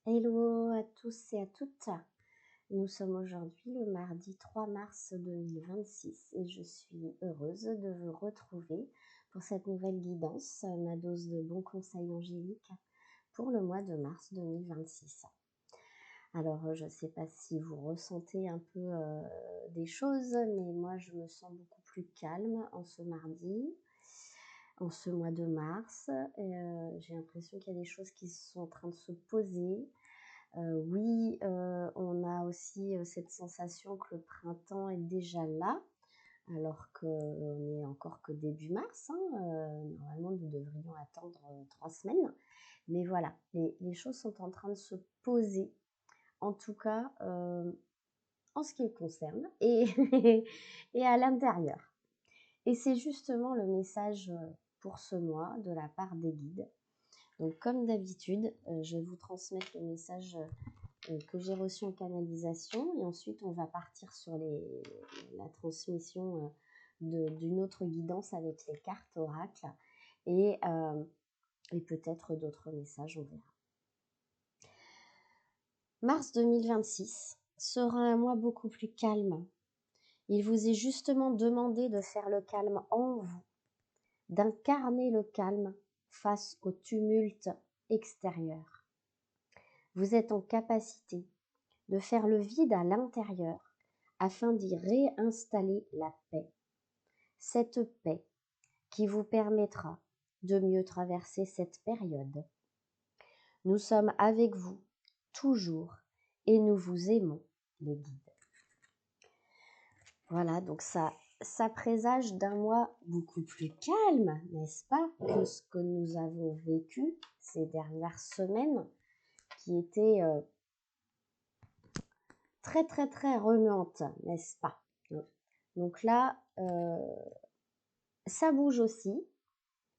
Hello à tous et à toutes. Nous sommes aujourd'hui le mardi 3 mars 2026 et je suis heureuse de vous retrouver pour cette nouvelle guidance, ma dose de bons conseils angéliques pour le mois de mars 2026. Alors, je ne sais pas si vous ressentez un peu des choses, mais moi je me sens beaucoup plus calme en ce mardi, en ce mois de mars. J'ai l'impression qu'il y a des choses qui sont en train de se poser. Oui, on a aussi cette sensation que le printemps est déjà là, alors qu'on n'est encore que début mars, hein. Normalement, nous devrions attendre 3 semaines. Mais voilà, les choses sont en train de se poser, en tout cas en ce qui me concerne et, et à l'intérieur. Et c'est justement le message pour ce mois de la part des guides. Donc comme d'habitude, je vais vous transmettre le message que j'ai reçu en canalisation et ensuite on va partir sur la transmission d'une autre guidance avec les cartes oracles et peut-être d'autres messages, on verra. Mars 2026 sera un mois beaucoup plus calme. Il vous est justement demandé de faire le calme en vous, d'incarner le calme face au tumulte extérieur. Vous êtes en capacité de faire le vide à l'intérieur afin d'y réinstaller la paix. Cette paix qui vous permettra de mieux traverser cette période. Nous sommes avec vous toujours et nous vous aimons, les guides. Voilà, donc ça présage d'un mois beaucoup plus calme, n'est-ce pas, que ce que nous avons vécu ces dernières semaines, qui étaient très très très remuantes, n'est-ce pas? Donc là, ça bouge aussi,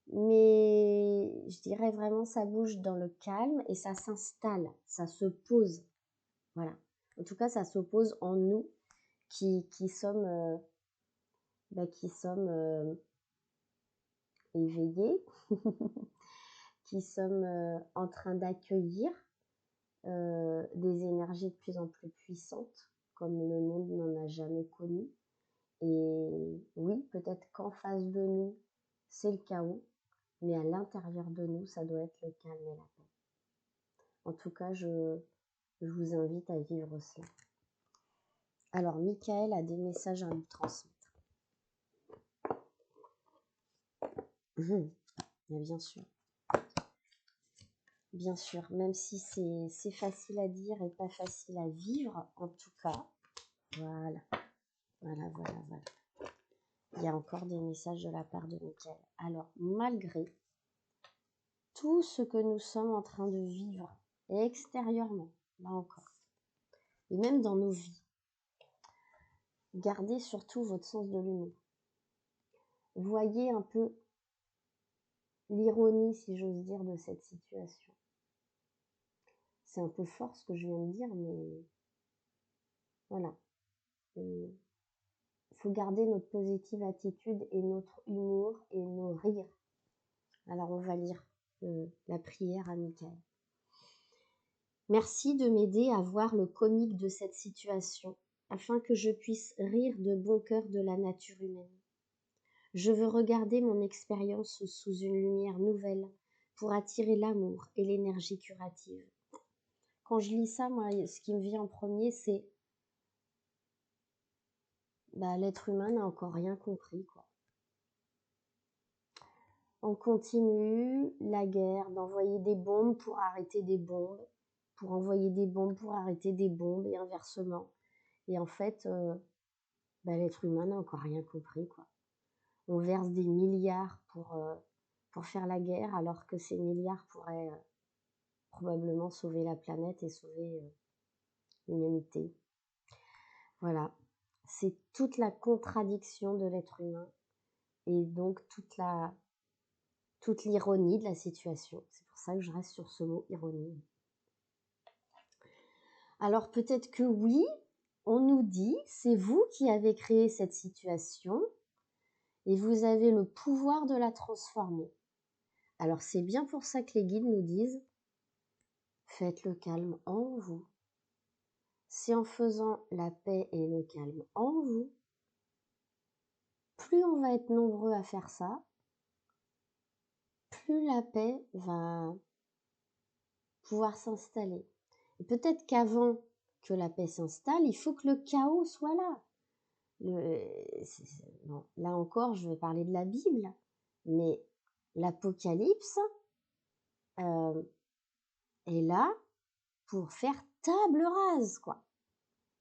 mais je dirais vraiment ça bouge dans le calme et ça s'installe, ça se pose. Voilà. En tout cas, ça se pose en nous qui sommes éveillés, qui sommes en train d'accueillir des énergies de plus en plus puissantes, comme le monde n'en a jamais connu. Et oui, peut-être qu'en face de nous, c'est le chaos, mais à l'intérieur de nous, ça doit être le calme et la paix. En tout cas, je vous invite à vivre cela. Alors, Michael a des messages à nous transmettre. Mais bien sûr. Bien sûr, même si c'est facile à dire et pas facile à vivre, en tout cas, voilà. Il y a encore des messages de la part de Michael. Alors, malgré tout ce que nous sommes en train de vivre, et extérieurement, là encore, et même dans nos vies, gardez surtout votre sens de l'humour. Voyez un peu l'ironie, si j'ose dire, de cette situation. C'est un peu fort ce que je viens de dire, mais voilà. Il faut garder notre positive attitude et notre humour et nos rires. Alors on va lire la prière à Michael. Merci de m'aider à voir le comique de cette situation, afin que je puisse rire de bon cœur de la nature humaine. Je veux regarder mon expérience sous une lumière nouvelle pour attirer l'amour et l'énergie curative. Quand je lis ça, moi, ce qui me vient en premier, c'est l'être humain n'a encore rien compris, quoi. On continue la guerre d'envoyer des bombes pour arrêter des bombes, pour envoyer des bombes pour arrêter des bombes et inversement. Et en fait, l'être humain n'a encore rien compris, quoi. On verse des milliards pour faire la guerre, alors que ces milliards pourraient probablement sauver la planète et sauver l'humanité. Voilà, c'est toute la contradiction de l'être humain et donc toute l'ironie de la situation. C'est pour ça que je reste sur ce mot ironie. Alors peut-être que oui, on nous dit, c'est vous qui avez créé cette situation et vous avez le pouvoir de la transformer. Alors c'est bien pour ça que les guides nous disent, faites le calme en vous. C'est en faisant la paix et le calme en vous, plus on va être nombreux à faire ça, plus la paix va pouvoir s'installer. Et peut-être qu'avant que la paix s'installe, il faut que le chaos soit là. Non, là encore, je vais parler de la Bible, mais l'Apocalypse est là pour faire table rase, quoi,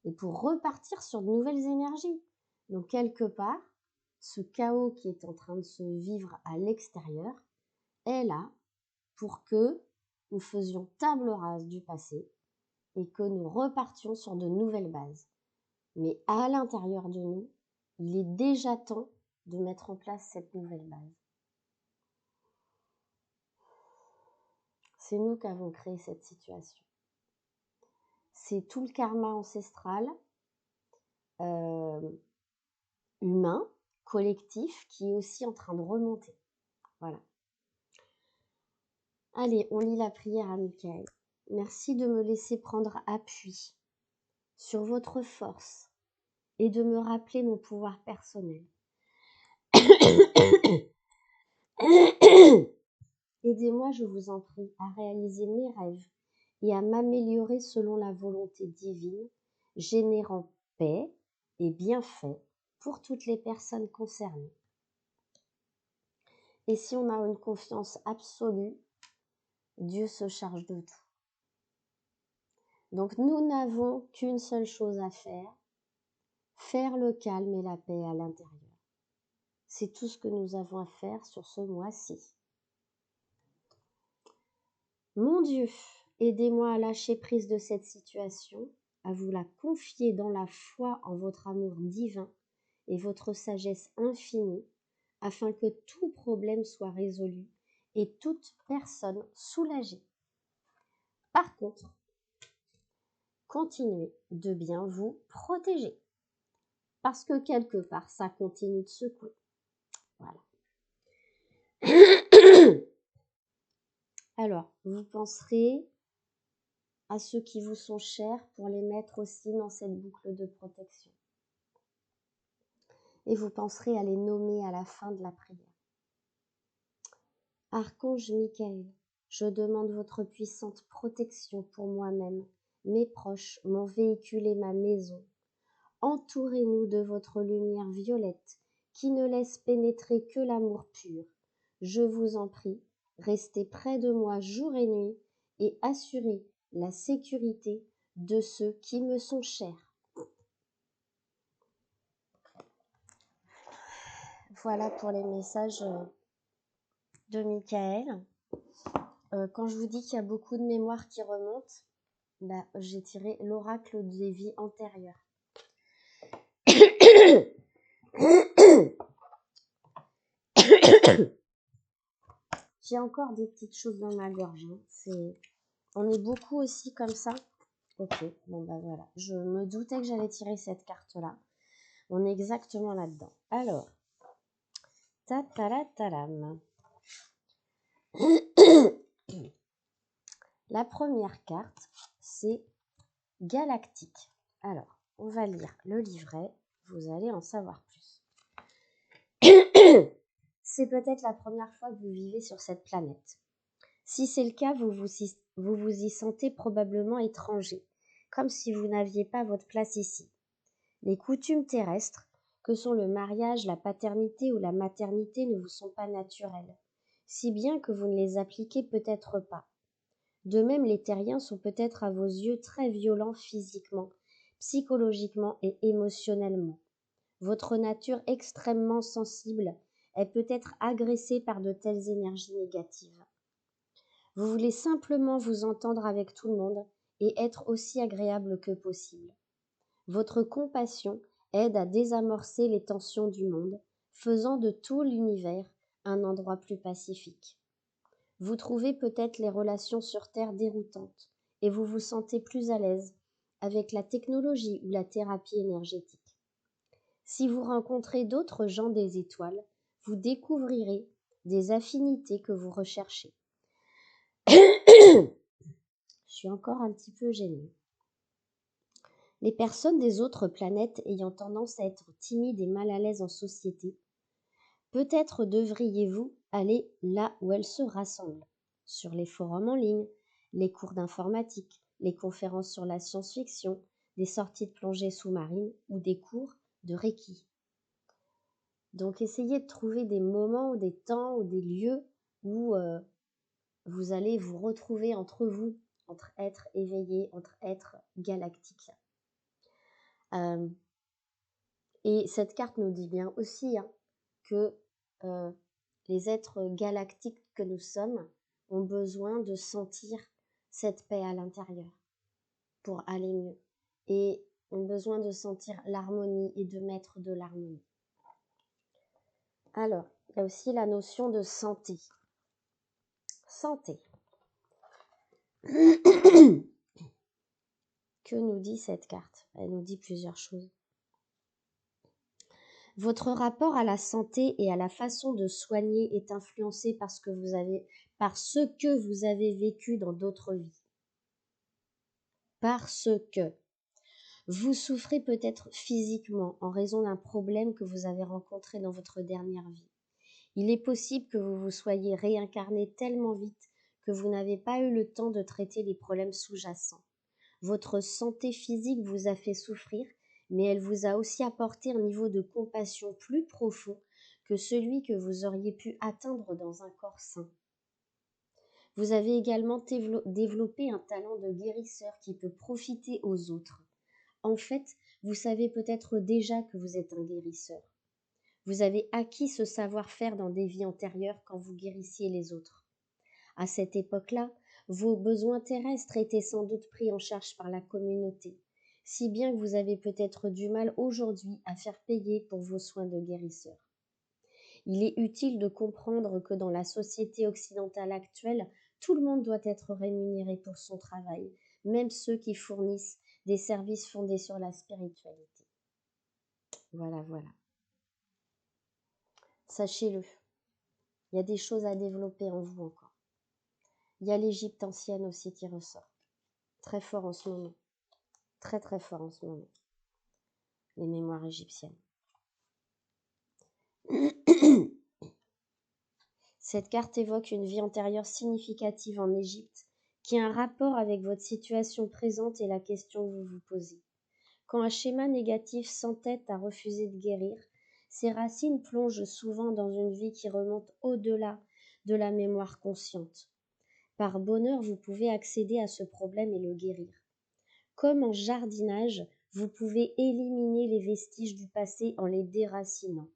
et pour repartir sur de nouvelles énergies. Donc quelque part, ce chaos qui est en train de se vivre à l'extérieur est là pour que nous faisions table rase du passé et que nous repartions sur de nouvelles bases. Mais à l'intérieur de nous, il est déjà temps de mettre en place cette nouvelle base. C'est nous qui avons créé cette situation. C'est tout le karma ancestral, humain, collectif, qui est aussi en train de remonter. Voilà. Allez, on lit la prière à Michael. Merci de me laisser prendre appui sur votre force et de me rappeler mon pouvoir personnel. Aidez-moi, je vous en prie, à réaliser mes rêves et à m'améliorer selon la volonté divine, générant paix et bienfaits pour toutes les personnes concernées. Et si on a une confiance absolue, Dieu se charge de tout. Donc nous n'avons qu'une seule chose à faire le calme et la paix à l'intérieur. C'est tout ce que nous avons à faire sur ce mois-ci. Mon Dieu, aidez-moi à lâcher prise de cette situation, à vous la confier dans la foi en votre amour divin et votre sagesse infinie, afin que tout problème soit résolu et toute personne soulagée. Par contre, continuez de bien vous protéger, parce que quelque part, ça continue de secouer. Voilà. Alors, vous penserez à ceux qui vous sont chers pour les mettre aussi dans cette boucle de protection. Et vous penserez à les nommer à la fin de la prière. Archange Michael, je demande votre puissante protection pour moi-même, mes proches, mon véhicule et ma maison. Entourez-nous de votre lumière violette qui ne laisse pénétrer que l'amour pur. Je vous en prie, restez près de moi jour et nuit et assurez la sécurité de ceux qui me sont chers. Voilà pour les messages de Michael. Quand je vous dis qu'il y a beaucoup de mémoires qui remontent, j'ai tiré l'oracle des vies antérieures. J'ai encore des petites choses dans ma gorge. On est beaucoup aussi comme ça. Ok, bon voilà. Je me doutais que j'allais tirer cette carte-là. On est exactement là-dedans. Alors, tatalatam. La première carte, c'est galactique. Alors, on va lire le livret. Vous allez en savoir plus. C'est peut-être la première fois que vous vivez sur cette planète. Si c'est le cas, vous vous y sentez probablement étranger, comme si vous n'aviez pas votre place ici. Les coutumes terrestres, que sont le mariage, la paternité ou la maternité, ne vous sont pas naturelles, si bien que vous ne les appliquez peut-être pas. De même, les terriens sont peut-être à vos yeux très violents physiquement, psychologiquement et émotionnellement. Votre nature extrêmement sensible est peut-être agressée par de telles énergies négatives. Vous voulez simplement vous entendre avec tout le monde et être aussi agréable que possible. Votre compassion aide à désamorcer les tensions du monde, faisant de tout l'univers un endroit plus pacifique. Vous trouvez peut-être les relations sur Terre déroutantes et vous vous sentez plus à l'aise avec la technologie ou la thérapie énergétique. Si vous rencontrez d'autres gens des étoiles, vous découvrirez des affinités que vous recherchez. suis encore un petit peu gênée. Les personnes des autres planètes ayant tendance à être timides et mal à l'aise en société, peut-être devriez-vous aller là où elles se rassemblent, sur les forums en ligne, les cours d'informatique, les conférences sur la science-fiction, des sorties de plongée sous-marine ou des cours de Reiki. Donc essayez de trouver des moments ou des temps ou des lieux où vous allez vous retrouver entre vous, entre êtres éveillés, entre êtres galactiques. Et cette carte nous dit bien aussi que les êtres galactiques que nous sommes ont besoin de sentir cette paix à l'intérieur pour aller mieux et ont besoin de sentir l'harmonie et de mettre de l'harmonie. Alors, il y a aussi la notion de santé. Santé. Que nous dit cette carte? Elle nous dit plusieurs choses. Votre rapport à la santé et à la façon de soigner est influencé par ce que vous avez vécu dans d'autres vies. Parce que vous souffrez peut-être physiquement en raison d'un problème que vous avez rencontré dans votre dernière vie. Il est possible que vous vous soyez réincarné tellement vite que vous n'avez pas eu le temps de traiter les problèmes sous-jacents. Votre santé physique vous a fait souffrir, mais elle vous a aussi apporté un niveau de compassion plus profond que celui que vous auriez pu atteindre dans un corps sain. Vous avez également développé un talent de guérisseur qui peut profiter aux autres. En fait, vous savez peut-être déjà que vous êtes un guérisseur. Vous avez acquis ce savoir-faire dans des vies antérieures quand vous guérissiez les autres. À cette époque-là, vos besoins terrestres étaient sans doute pris en charge par la communauté, si bien que vous avez peut-être du mal aujourd'hui à faire payer pour vos soins de guérisseur. Il est utile de comprendre que dans la société occidentale actuelle, tout le monde doit être rémunéré pour son travail, même ceux qui fournissent des services fondés sur la spiritualité. Voilà. Sachez-le, il y a des choses à développer en vous encore. Il y a l'Égypte ancienne aussi qui ressort. Très fort en ce moment. Très très fort en ce moment. Les mémoires égyptiennes. Cette carte évoque une vie antérieure significative en Égypte qui a un rapport avec votre situation présente et la question que vous vous posez. Quand un schéma négatif s'entête à refuser de guérir, ses racines plongent souvent dans une vie qui remonte au-delà de la mémoire consciente. Par bonheur, vous pouvez accéder à ce problème et le guérir. Comme en jardinage, vous pouvez éliminer les vestiges du passé en les déracinant.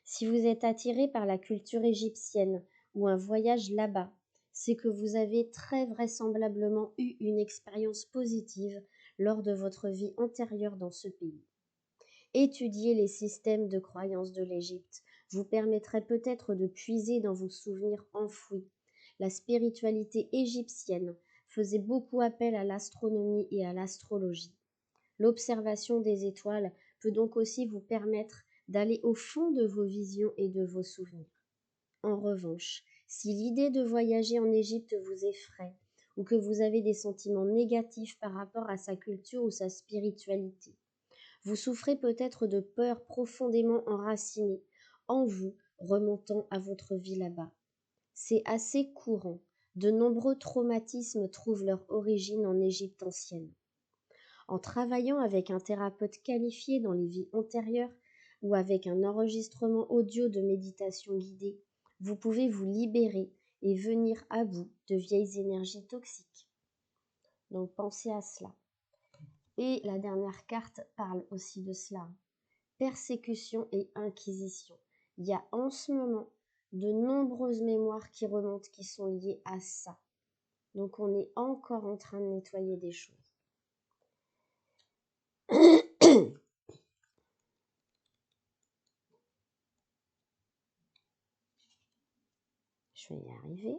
Si vous êtes attiré par la culture égyptienne ou un voyage là-bas, c'est que vous avez très vraisemblablement eu une expérience positive lors de votre vie antérieure dans ce pays. Étudier les systèmes de croyances de l'Égypte vous permettrait peut-être de puiser dans vos souvenirs enfouis. La spiritualité égyptienne faisait beaucoup appel à l'astronomie et à l'astrologie. L'observation des étoiles peut donc aussi vous permettre d'aller au fond de vos visions et de vos souvenirs. En revanche, si l'idée de voyager en Égypte vous effraie ou que vous avez des sentiments négatifs par rapport à sa culture ou sa spiritualité, vous souffrez peut-être de peurs profondément enracinées en vous remontant à votre vie là-bas. C'est assez courant. De nombreux traumatismes trouvent leur origine en Égypte ancienne. En travaillant avec un thérapeute qualifié dans les vies antérieures ou avec un enregistrement audio de méditation guidée, vous pouvez vous libérer et venir à bout de vieilles énergies toxiques. Donc pensez à cela. Et la dernière carte parle aussi de cela. Persécution et inquisition. Il y a en ce moment de nombreuses mémoires qui remontent, qui sont liées à ça. Donc on est encore en train de nettoyer des choses. Je vais y arriver.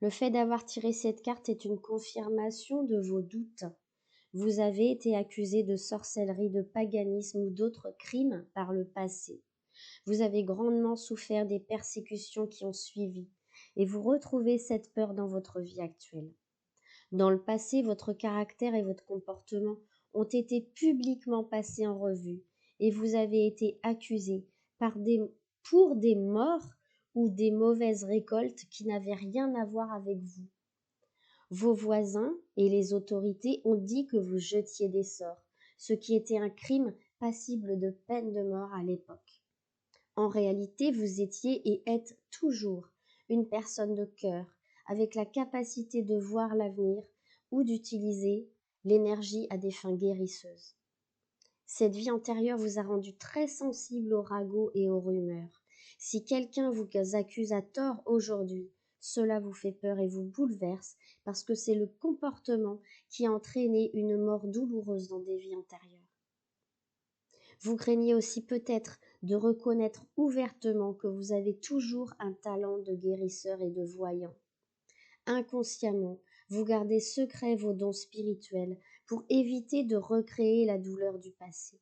Le fait d'avoir tiré cette carte est une confirmation de vos doutes. Vous avez été accusé de sorcellerie, de paganisme ou d'autres crimes par le passé. Vous avez grandement souffert des persécutions qui ont suivi et vous retrouvez cette peur dans votre vie actuelle. Dans le passé, votre caractère et votre comportement ont été publiquement passés en revue et vous avez été accusé pour des morts ou des mauvaises récoltes qui n'avaient rien à voir avec vous. Vos voisins et les autorités ont dit que vous jetiez des sorts, ce qui était un crime passible de peine de mort à l'époque. En réalité, vous étiez et êtes toujours une personne de cœur, avec la capacité de voir l'avenir ou d'utiliser l'énergie à des fins guérisseuses. Cette vie antérieure vous a rendu très sensible aux ragots et aux rumeurs. Si quelqu'un vous accuse à tort aujourd'hui, cela vous fait peur et vous bouleverse parce que c'est le comportement qui a entraîné une mort douloureuse dans des vies antérieures. Vous craignez aussi peut-être de reconnaître ouvertement que vous avez toujours un talent de guérisseur et de voyant. Inconsciemment, vous gardez secret vos dons spirituels pour éviter de recréer la douleur du passé.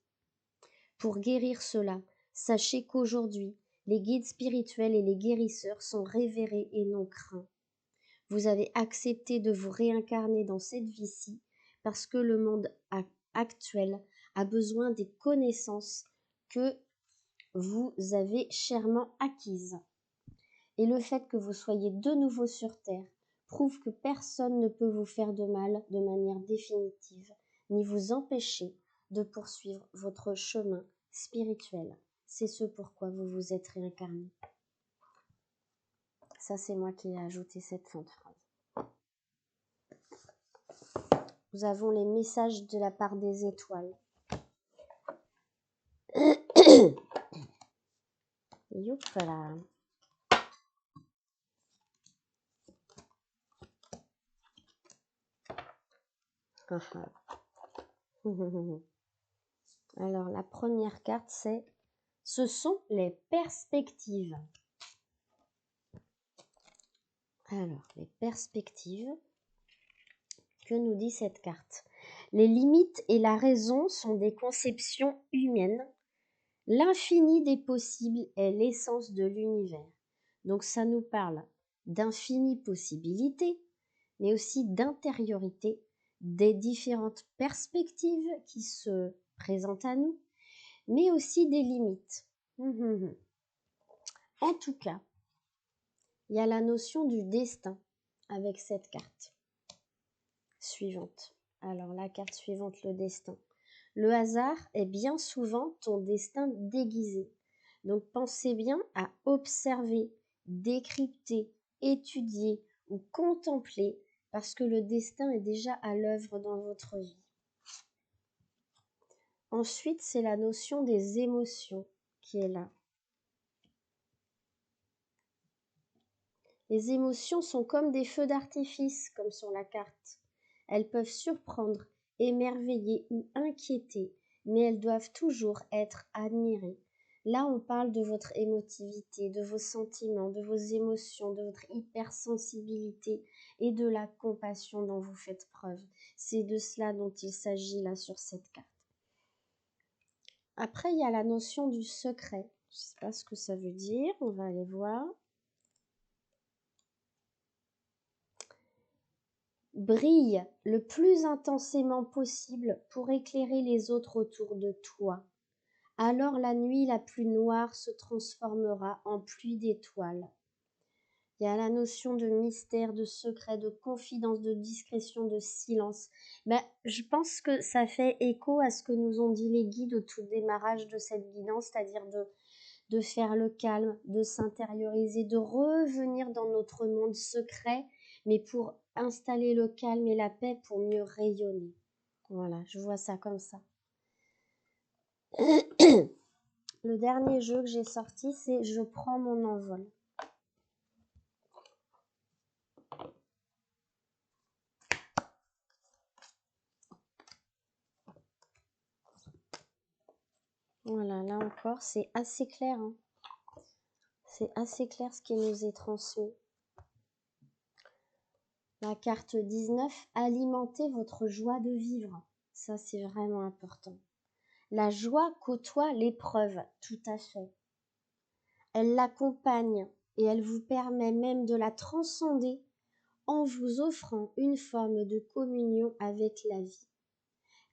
Pour guérir cela, sachez qu'aujourd'hui, les guides spirituels et les guérisseurs sont révérés et non craints. Vous avez accepté de vous réincarner dans cette vie-ci parce que le monde actuel a besoin des connaissances que vous avez chèrement acquises. Et le fait que vous soyez de nouveau sur Terre prouve que personne ne peut vous faire de mal de manière définitive, ni vous empêcher de poursuivre votre chemin spirituel. C'est ce pourquoi vous vous êtes réincarné. Ça, c'est moi qui ai ajouté cette fin de phrase. Nous avons les messages de la part des étoiles. Youpala. Alors, la première carte, ce sont les perspectives. Alors, les perspectives, que nous dit cette carte? Les limites et la raison sont des conceptions humaines. L'infini des possibles est l'essence de l'univers. Donc, ça nous parle d'infinies possibilités, mais aussi d'intériorité, des différentes perspectives qui se présentent à nous, mais aussi des limites. En tout cas, il y a la notion du destin avec cette carte suivante. Alors, la carte suivante, le destin. Le hasard est bien souvent ton destin déguisé. Donc, pensez bien à observer, décrypter, étudier ou contempler parce que le destin est déjà à l'œuvre dans votre vie. Ensuite, c'est la notion des émotions qui est là. Les émotions sont comme des feux d'artifice, comme sur la carte. Elles peuvent surprendre, émerveiller ou inquiéter, mais elles doivent toujours être admirées. Là, on parle de votre émotivité, de vos sentiments, de vos émotions, de votre hypersensibilité et de la compassion dont vous faites preuve. C'est de cela dont il s'agit là sur cette carte. Après, il y a la notion du secret. Je ne sais pas ce que ça veut dire, on va aller voir. Brille le plus intensément possible pour éclairer les autres autour de toi. Alors la nuit la plus noire se transformera en pluie d'étoiles. Il y a la notion de mystère, de secret, de confidence, de discrétion, de silence. Je pense que ça fait écho à ce que nous ont dit les guides au tout démarrage de cette guidance, c'est-à-dire de faire le calme, de s'intérioriser, de revenir dans notre monde secret, mais pour installer le calme et la paix pour mieux rayonner. Voilà, je vois ça comme ça. Le dernier jeu que j'ai sorti, c'est « Je prends mon envol ». Voilà, là encore, c'est assez clair. Hein. C'est assez clair ce qui nous est transmis. La carte 19, alimentez votre joie de vivre. Ça, c'est vraiment important. La joie côtoie l'épreuve, tout à fait. Elle l'accompagne et elle vous permet même de la transcender en vous offrant une forme de communion avec la vie.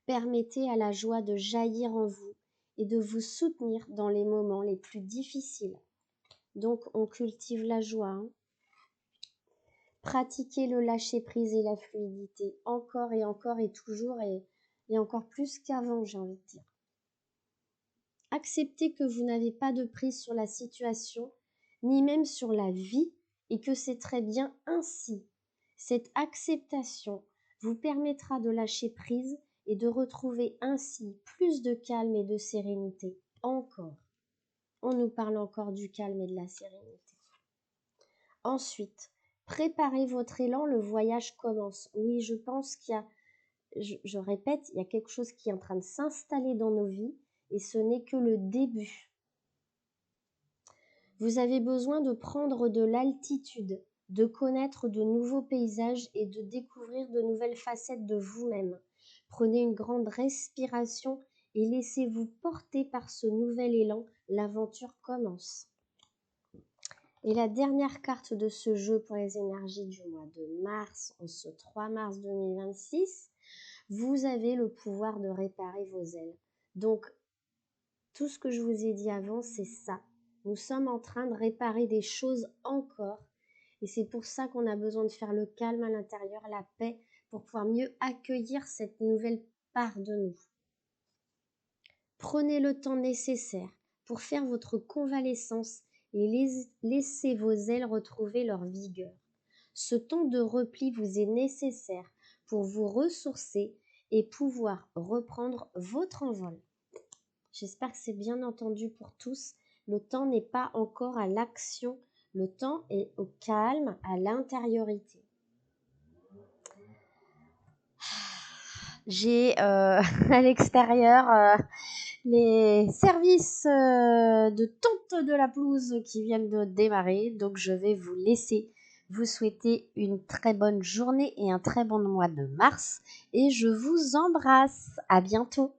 Permettez à la joie de jaillir en vous et de vous soutenir dans les moments les plus difficiles. Donc, on cultive la joie. Pratiquez le lâcher-prise et la fluidité, encore et toujours, et encore plus qu'avant, j'ai envie de dire. Acceptez que vous n'avez pas de prise sur la situation, ni même sur la vie, et que c'est très bien ainsi. Cette acceptation vous permettra de lâcher prise et de retrouver ainsi plus de calme et de sérénité. Encore. On nous parle encore du calme et de la sérénité. Ensuite, préparez votre élan, le voyage commence. Oui, je pense qu'il y a, je répète, il y a quelque chose qui est en train de s'installer dans nos vies et ce n'est que le début. Vous avez besoin de prendre de l'altitude, de connaître de nouveaux paysages et de découvrir de nouvelles facettes de vous-même. Prenez une grande respiration et laissez-vous porter par ce nouvel élan. L'aventure commence. Et la dernière carte de ce jeu pour les énergies du mois de mars, en ce 3 mars 2026, vous avez le pouvoir de réparer vos ailes. Donc, tout ce que je vous ai dit avant, c'est ça. Nous sommes en train de réparer des choses encore. Et c'est pour ça qu'on a besoin de faire le calme à l'intérieur, la paix, pour pouvoir mieux accueillir cette nouvelle part de nous. Prenez le temps nécessaire pour faire votre convalescence et laissez vos ailes retrouver leur vigueur. Ce temps de repli vous est nécessaire pour vous ressourcer et pouvoir reprendre votre envol. J'espère que c'est bien entendu pour tous. Le temps n'est pas encore à l'action, le temps est au calme, à l'intériorité. J'ai à l'extérieur les services de tonte de la pelouse qui viennent de démarrer. Donc je vais vous laisser vous souhaiter une très bonne journée et un très bon mois de mars. Et je vous embrasse. À bientôt.